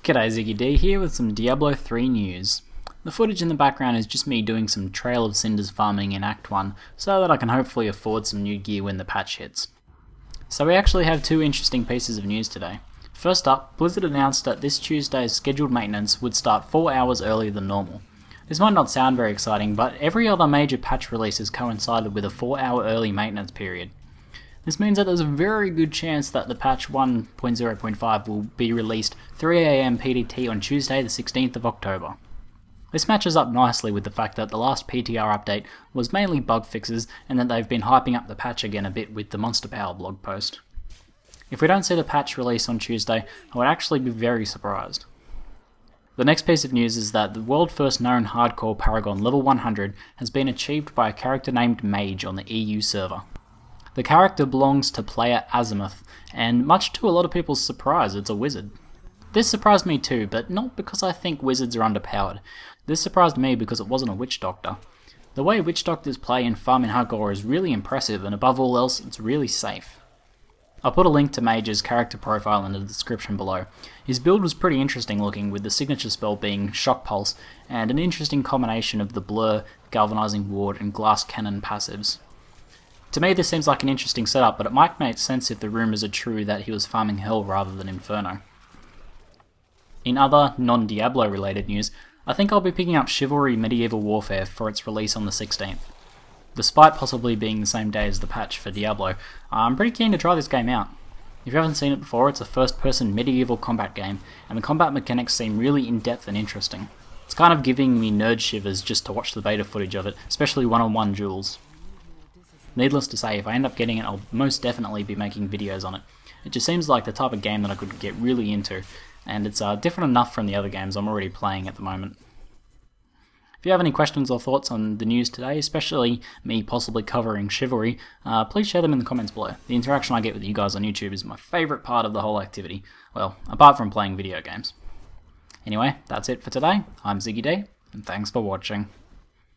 G'day, Ziggy D here with some Diablo 3 news. The footage in the background is just me doing some Trail of Cinders farming in Act 1, so that I can hopefully afford some new gear when the patch hits. So we actually have two interesting pieces of news today. First up, Blizzard announced that this Tuesday's scheduled maintenance would start 4 hours earlier than normal. This might not sound very exciting, but every other major patch release has coincided with a 4-hour early maintenance period. This means that there's a very good chance that the patch 1.0.5 will be released 3 AM PDT on Tuesday the 16th of October. This matches up nicely with the fact that the last PTR update was mainly bug fixes and that they've been hyping up the patch again a bit with the Monster Power blog post. If we don't see the patch release on Tuesday, I would actually be very surprised. The next piece of news is that the world first known hardcore Paragon level 100 has been achieved by a character named Mage on the EU server. The character belongs to player Azimuth, and much to a lot of people's surprise, it's a wizard. This surprised me too, but not because I think wizards are underpowered. This surprised me because it wasn't a witch doctor. The way witch doctors play in farm in hardcore is really impressive, and above all else, it's really safe. I'll put a link to Mage's character profile in the description below. His build was pretty interesting looking, with the signature spell being Shock Pulse, and an interesting combination of the Blur, Galvanizing Ward, and Glass Cannon passives. To me this seems like an interesting setup, but it might make sense if the rumours are true that he was farming Hell rather than Inferno. In other non-Diablo related news, I think I'll be picking up Chivalry Medieval Warfare for its release on the 16th. Despite possibly being the same day as the patch for Diablo, I'm pretty keen to try this game out. If you haven't seen it before, it's a first-person medieval combat game, and the combat mechanics seem really in-depth and interesting. It's kind of giving me nerd shivers just to watch the beta footage of it, especially one-on-one duels. Needless to say, if I end up getting it, I'll most definitely be making videos on it. It just seems like the type of game that I could get really into, and it's different enough from the other games I'm already playing at the moment. If you have any questions or thoughts on the news today, especially me possibly covering Chivalry, please share them in the comments below. The interaction I get with you guys on YouTube is my favourite part of the whole activity, well, apart from playing video games. Anyway, that's it for today. I'm Ziggy D, and thanks for watching.